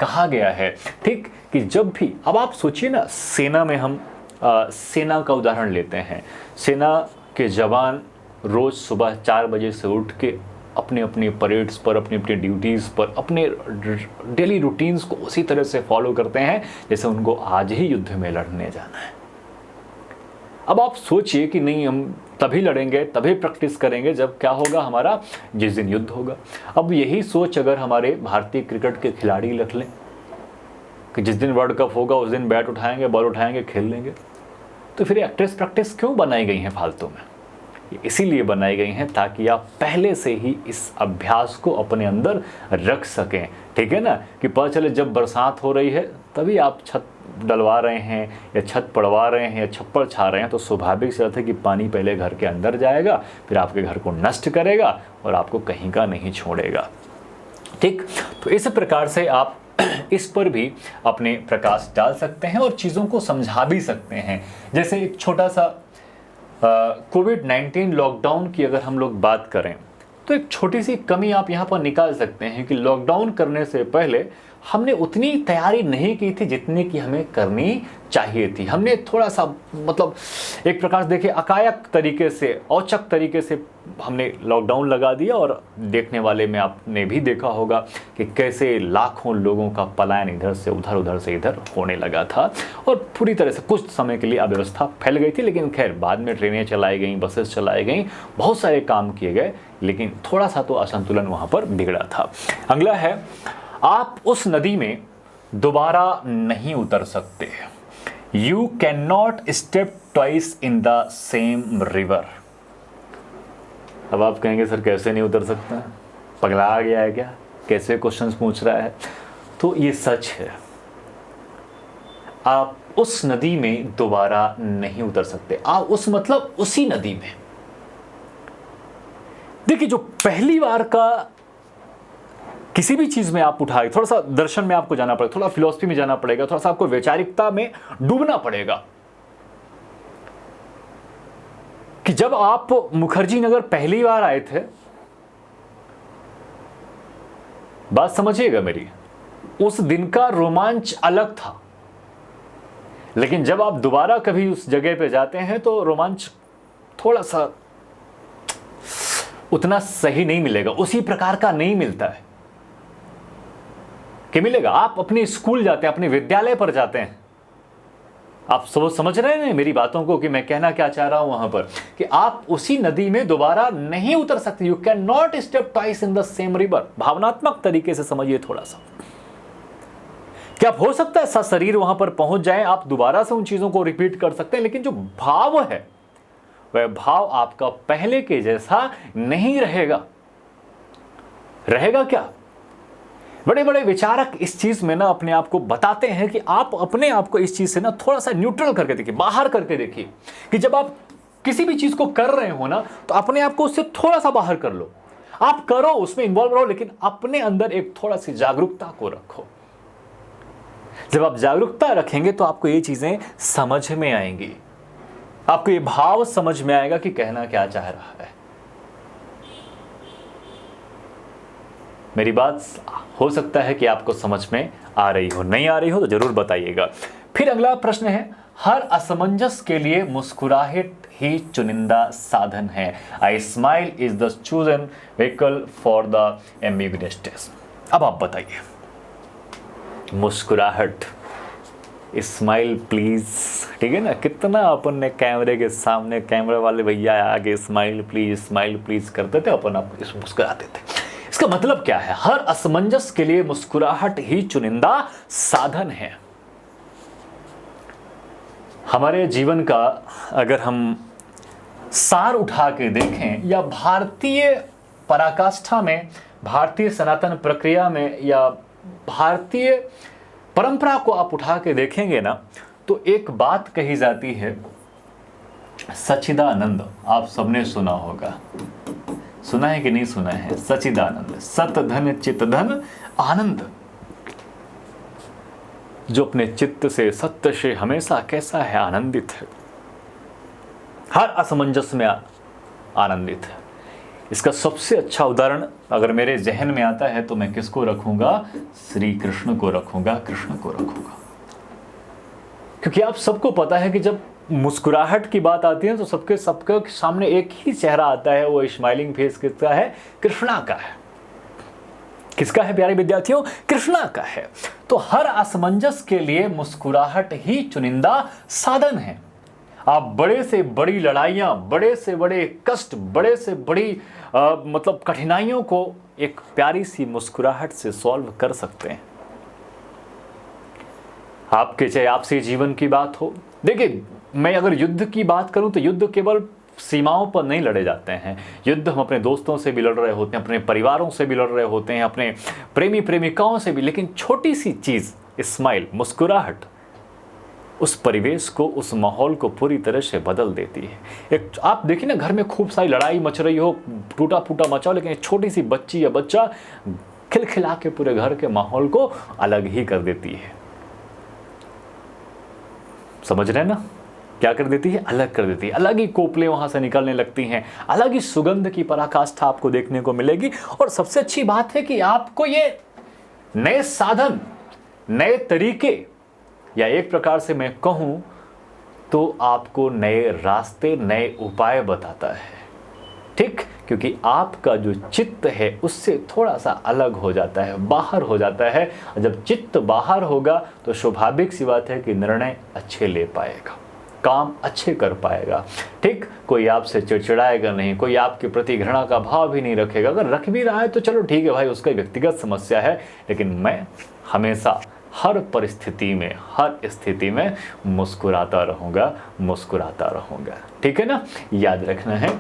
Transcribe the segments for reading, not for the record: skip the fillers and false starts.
कहा गया है, ठीक, कि जब भी, अब आप सोचिए ना, सेना में हम सेना का उदाहरण लेते हैं। सेना के जवान रोज सुबह 4 बजे से उठ के अपने अपने परेड्स पर, अपनी अपनी ड्यूटीज़ पर, अपने डेली रूटीन्स को उसी तरह से फॉलो करते हैं जैसे उनको आज ही युद्ध में लड़ने जाना है। अब आप सोचिए कि नहीं, हम तभी लड़ेंगे, तभी प्रैक्टिस करेंगे जब क्या होगा, हमारा जिस दिन युद्ध होगा। अब यही सोच अगर हमारे भारतीय क्रिकेट के खिलाड़ी रख लें कि जिस दिन वर्ल्ड कप होगा उस दिन बैट उठाएंगे, बॉल उठाएंगे, खेल लेंगे, तो फिर ये प्रैक्टिस क्यों बनाई गई हैं फालतू में? ये इसीलिए बनाई गई हैं ताकि आप पहले से ही इस अभ्यास को अपने अंदर रख सकें, ठीक है ना, कि पता चले जब बरसात हो रही है तभी आप छत डलवा रहे हैं या छत पड़वा रहे हैं या छप्पर छा रहे हैं, तो स्वाभाविक सी बात है कि पानी पहले घर के अंदर जाएगा, फिर आपके घर को नष्ट करेगा और आपको कहीं का नहीं छोड़ेगा, ठीक। तो इस प्रकार से आप इस पर भी अपने प्रकाश डाल सकते हैं और चीज़ों को समझा भी सकते हैं। जैसे एक छोटा सा कोविड-19 लॉकडाउन की अगर हम लोग बात करें तो एक छोटी सी कमी आप यहाँ पर निकाल सकते हैं कि लॉकडाउन करने से पहले हमने उतनी तैयारी नहीं की थी जितनी कि हमें करनी चाहिए थी। हमने थोड़ा सा, मतलब एक प्रकार से देखिए, अकायक तरीके से, औचक तरीके से हमने लॉकडाउन लगा दिया और देखने वाले में आपने भी देखा होगा कि कैसे लाखों लोगों का पलायन इधर से उधर, उधर से इधर होने लगा था और पूरी तरह से कुछ समय के लिए अव्यवस्था फैल गई थी। लेकिन खैर बाद में ट्रेनें चलाई गई, बसेस चलाई गई, बहुत सारे काम किए गए, लेकिन थोड़ा सा तो असंतुलन वहाँ पर बिगड़ा था। अगला है, आप उस नदी में दोबारा नहीं उतर सकते। You can not step twice in the same river. अब आप कहेंगे सर कैसे नहीं उतर सकता, पगला आ गया है क्या, कैसे क्वेश्चंस पूछ रहा है? तो ये सच है, आप उस नदी में दोबारा नहीं उतर सकते। आप उस, मतलब उसी नदी में। देखिए, जो पहली बार का किसी भी चीज में आप उठाए, थोड़ा सा दर्शन में आपको जाना पड़ेगा, थोड़ा फिलॉसफी में जाना पड़ेगा, थोड़ा सा आपको वैचारिकता में डूबना पड़ेगा कि जब आप मुखर्जी नगर पहली बार आए थे, बात समझिएगा मेरी, उस दिन का रोमांच अलग था। लेकिन जब आप दोबारा कभी उस जगह पे जाते हैं तो रोमांच थोड़ा सा उतना सही नहीं मिलेगा, उसी प्रकार का नहीं मिलता है कि मिलेगा। आप अपने स्कूल जाते हैं, अपने विद्यालय पर जाते हैं, आप समझ रहे हैं मेरी बातों को कि मैं कहना क्या चाह रहा हूं वहां पर, कि आप उसी नदी में दोबारा नहीं उतर सकते। You can not step twice in the same river. भावनात्मक तरीके से समझिए थोड़ा सा। क्या हो सकता है शरीर वहां पर पहुंच जाए, आप दोबारा से उन चीजों को रिपीट कर सकते हैं, लेकिन जो भाव है वह भाव आपका पहले के जैसा नहीं रहेगा। रहेगा क्या? बड़े बड़े विचारक इस चीज में ना अपने आप को बताते हैं कि आप अपने आप को इस चीज से ना थोड़ा सा न्यूट्रल करके देखिए, बाहर करके देखिए, कि जब आप किसी भी चीज को कर रहे हो ना तो अपने आप को उससे थोड़ा सा बाहर कर लो। आप करो, उसमें इन्वॉल्व रहो, लेकिन अपने अंदर एक थोड़ा सी जागरूकता को रखो। जब आप जागरूकता रखेंगे तो आपको ये चीजें समझ में आएंगी, आपको ये भाव समझ में आएगा कि कहना क्या चाह रहा है। मेरी बात हो सकता है कि आपको समझ में आ रही हो, नहीं आ रही हो तो जरूर बताइएगा। फिर अगला प्रश्न है, हर असमंजस के लिए मुस्कुराहट ही चुनिंदा साधन है। आई smile is the chosen vehicle for the ambiguity. अब आप बताइए, मुस्कुराहट, स्माइल प्लीज, ठीक है ना, कितना अपन ने कैमरे के सामने, कैमरे वाले भैया आगे स्माइल प्लीज करते थे, अपन आप मुस्कुराते थे। इसका मतलब क्या है? हर असमंजस के लिए मुस्कुराहट ही चुनिंदा साधन है। हमारे जीवन का अगर हम सार उठा के देखें, या भारतीय पराकाष्ठा में, भारतीय सनातन प्रक्रिया में, या भारतीय परंपरा को आप उठा के देखेंगे ना, तो एक बात कही जाती है, सच्चिदानंद। आप सबने सुना होगा, सुना है कि नहीं सुना है? सच्चिदानंद, सत धन चित धन आनंद। जो अपने चित्त से, सत्य से हमेशा कैसा है? आनंदित है, हर असमंजस में आनंदित है। इसका सबसे अच्छा उदाहरण अगर मेरे जहन में आता है तो मैं किसको रखूंगा? श्री कृष्ण को रखूंगा, कृष्ण को रखूंगा। क्योंकि आप सबको पता है कि जब मुस्कुराहट की बात आती है तो सबके सामने एक ही चेहरा आता है, वो स्माइलिंग फेस किसका है? कृष्णा का है। किसका है प्यारे विद्यार्थियों? कृष्णा का है। तो हर असमंजस के लिए मुस्कुराहट ही चुनिंदा साधन है। आप बड़े से बड़ी लड़ाइयां, बड़े से बड़े कष्ट, बड़े से बड़ी मतलब कठिनाइयों को एक प्यारी सी मुस्कुराहट से सॉल्व कर सकते हैं। आपके चाहे आपसी जीवन की बात हो, देखिए मैं अगर युद्ध की बात करूं तो युद्ध केवल सीमाओं पर नहीं लड़े जाते हैं। युद्ध हम अपने दोस्तों से भी लड़ रहे होते हैं, अपने परिवारों से भी लड़ रहे होते हैं, अपने प्रेमी प्रेमिकाओं से भी। लेकिन छोटी सी चीज, स्माइल, मुस्कुराहट, उस परिवेश को, उस माहौल को पूरी तरह से बदल देती है। एक आप देखिए ना, घर में खूब सारी लड़ाई मच रही हो, टूटा फूटा मचा हो, लेकिन एक छोटी सी बच्ची या बच्चा खिलखिला के पूरे घर के माहौल को अलग ही कर देती है। समझ रहे हैं ना? क्या कर देती है? अलग कर देती है। अलग ही कोपले वहां से निकलने लगती हैं, अलग ही सुगंध की पराकाष्ठा आपको देखने को मिलेगी। और सबसे अच्छी बात है कि आपको ये नए साधन, नए तरीके, या एक प्रकार से मैं कहूं तो आपको नए रास्ते, नए उपाय बताता है। ठीक, क्योंकि आपका जो चित्त है उससे थोड़ा सा अलग हो जाता है, बाहर हो जाता है। जब चित्त बाहर होगा तो स्वाभाविक सी बात है कि निर्णय अच्छे ले पाएगा, काम अच्छे कर पाएगा। ठीक, कोई आपसे चिड़चिड़ाएगा नहीं, कोई आपके प्रति घृणा का भाव भी नहीं रखेगा। अगर रख भी रहा है तो चलो ठीक है भाई, उसका व्यक्तिगत समस्या है। लेकिन मैं हमेशा हर परिस्थिति में, हर स्थिति में मुस्कुराता रहूंगा, मुस्कुराता रहूंगा। ठीक है ना? याद रखना है।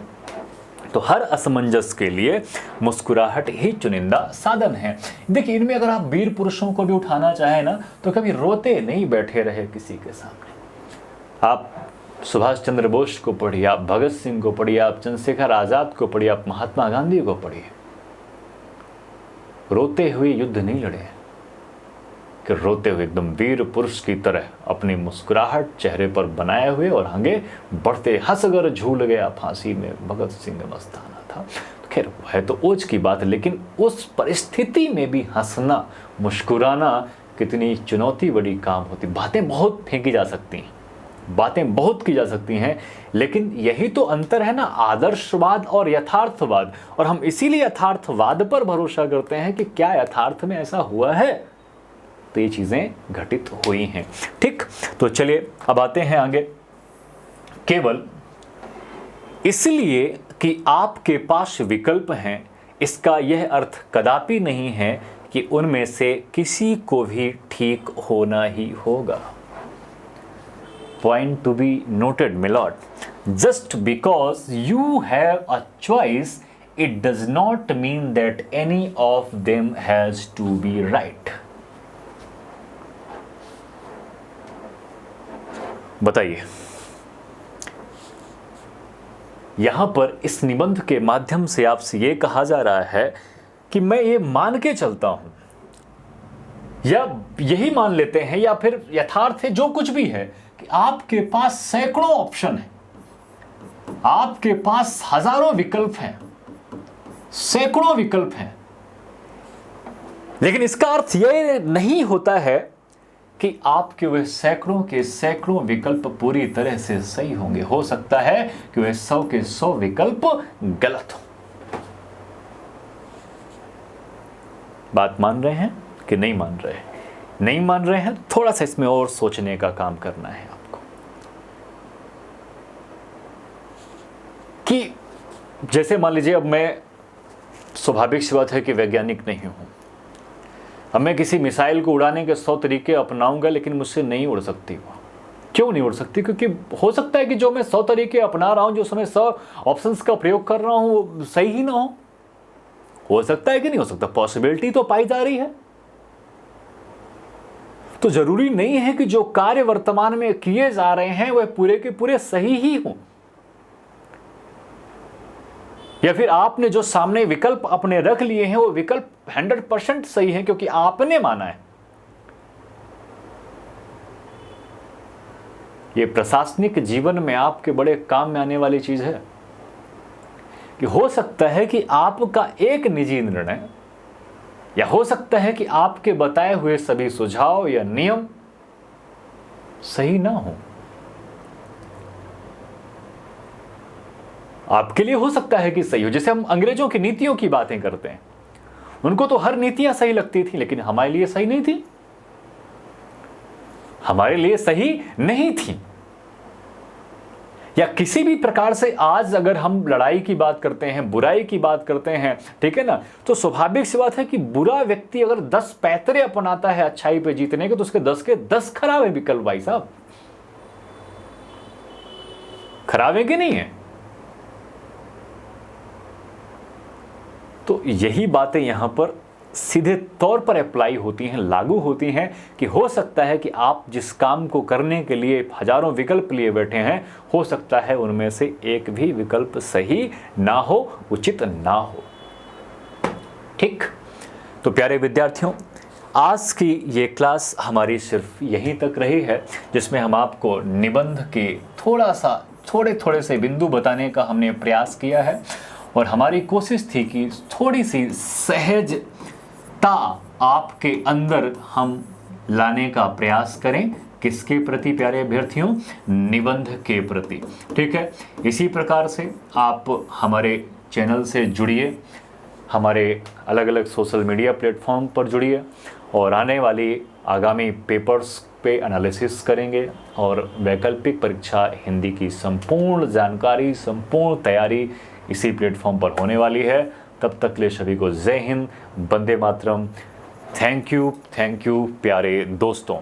तो हर असमंजस के लिए मुस्कुराहट ही चुनिंदा साधन है। देखिए, इनमें अगर आप वीर पुरुषों को भी उठाना चाहें ना, तो कभी रोते नहीं बैठे रहे किसी के सामने। आप सुभाष चंद्र बोस को पढ़िए, आप भगत सिंह को पढ़िए, आप चंद्रशेखर आजाद को पढ़िए, आप महात्मा गांधी को पढ़िए। रोते हुए युद्ध नहीं लड़े, कि रोते हुए एकदम वीर पुरुष की तरह अपनी मुस्कुराहट चेहरे पर बनाए हुए और आगे बढ़ते, हंसकर झूल गया फांसी में भगत सिंह मस्ताना था। तो खैर है तो ओज की बात, लेकिन उस परिस्थिति में भी हंसना, मुस्कुराना कितनी चुनौती बड़ी काम होती। बातें बहुत फेंकी जा सकती हैं, बातें बहुत की जा सकती हैं, लेकिन यही तो अंतर है ना, आदर्शवाद और यथार्थवाद। और हम इसीलिए यथार्थवाद पर भरोसा करते हैं कि क्या यथार्थ में ऐसा हुआ है, तो ये चीजें घटित हुई हैं। ठीक, तो चलिए अब आते हैं आगे। केवल इसलिए कि आपके पास विकल्प हैं, इसका यह अर्थ कदापि नहीं है कि उनमें से किसी को भी ठीक होना ही होगा। Point to be noted, my lord. Just because you have a choice, it does not mean that any of them has to be right. बताइए, यहां पर इस निबंध के माध्यम से आपसे यह कहा जा रहा है कि मैं ये मान के चलता हूं, या यही मान लेते हैं, या फिर यथार्थ है जो कुछ भी है, कि आपके पास सैकड़ों ऑप्शन है, आपके पास हजारों विकल्प हैं, सैकड़ों विकल्प हैं। लेकिन इसका अर्थ यह नहीं होता है कि आपके वे सैकड़ों के सैकड़ों विकल्प पूरी तरह से सही होंगे। हो सकता है कि वे 100 के 100 विकल्प गलत हो। बात मान रहे हैं कि नहीं मान रहे हैं? नहीं मान रहे हैं, थोड़ा सा इसमें और सोचने का काम करना है आपको। कि जैसे मान लीजिए, अब मैं, स्वाभाविक सी बात है कि वैज्ञानिक नहीं हूं, अब मैं किसी मिसाइल को उड़ाने के 100 तरीके अपनाऊंगा, लेकिन मुझसे नहीं उड़ सकती वो। क्यों नहीं उड़ सकती? क्योंकि हो सकता है कि जो मैं 100 तरीके अपना रहा हूं, जो समय 100 ऑप्शंस का प्रयोग कर रहा हूं, वो सही ही ना हो सकता है कि नहीं हो सकता? पॉसिबिलिटी तो पाई जा रही है। तो जरूरी नहीं है कि जो कार्य वर्तमान में किए जा रहे हैं वह पूरे के पूरे सही ही हों, या फिर आपने जो सामने विकल्प अपने रख लिए हैं वो विकल्प 100% सही है क्योंकि आपने माना है। ये प्रशासनिक जीवन में आपके बड़े काम में आने वाली चीज है। कि हो सकता है कि आपका एक निजी निर्णय या हो सकता है कि आपके बताए हुए सभी सुझाव या नियम सही ना हो। आपके लिए हो सकता है कि सही हो। जैसे हम अंग्रेजों की नीतियों की बातें करते हैं, उनको तो हर नीतियां सही लगती थी, लेकिन हमारे लिए सही नहीं थी, हमारे लिए सही नहीं थी। या किसी भी प्रकार से आज अगर हम लड़ाई की बात करते हैं, बुराई की बात करते हैं, ठीक है ना, तो स्वाभाविक सी बात है कि बुरा व्यक्ति अगर 10 पैतरे अपनाता है अच्छाई पे जीतने के, तो उसके 10 के 10 खराब है विकल्प भाई साहब, खराब है कि नहीं है। तो यही बातें यहां पर सीधे तौर पर अप्लाई होती हैं, लागू होती हैं कि हो सकता है कि आप जिस काम को करने के लिए हजारों विकल्प लिए बैठे हैं, हो सकता है उनमें से एक भी विकल्प सही ना हो, उचित ना हो। ठीक, तो प्यारे विद्यार्थियों, आज की ये क्लास हमारी सिर्फ यहीं तक रही है, जिसमें हम आपको निबंध के थोड़े से बिंदु बताने का हमने प्रयास किया है, और हमारी कोशिश थी कि थोड़ी सी सहजता आपके अंदर हम लाने का प्रयास करें। किसके प्रति प्यारे अभ्यर्थियों? निबंध के प्रति। ठीक है, इसी प्रकार से आप हमारे चैनल से जुड़िए, हमारे अलग अलग सोशल मीडिया प्लेटफॉर्म पर जुड़िए, और आने वाली आगामी पेपर्स पे एनालिसिस करेंगे, और वैकल्पिक परीक्षा हिंदी की संपूर्ण जानकारी, संपूर्ण तैयारी इसी प्लेटफॉर्म पर होने वाली है। तब तक के लिए सभी को जय हिंद, वंदे मातरम। थैंक यू प्यारे दोस्तों।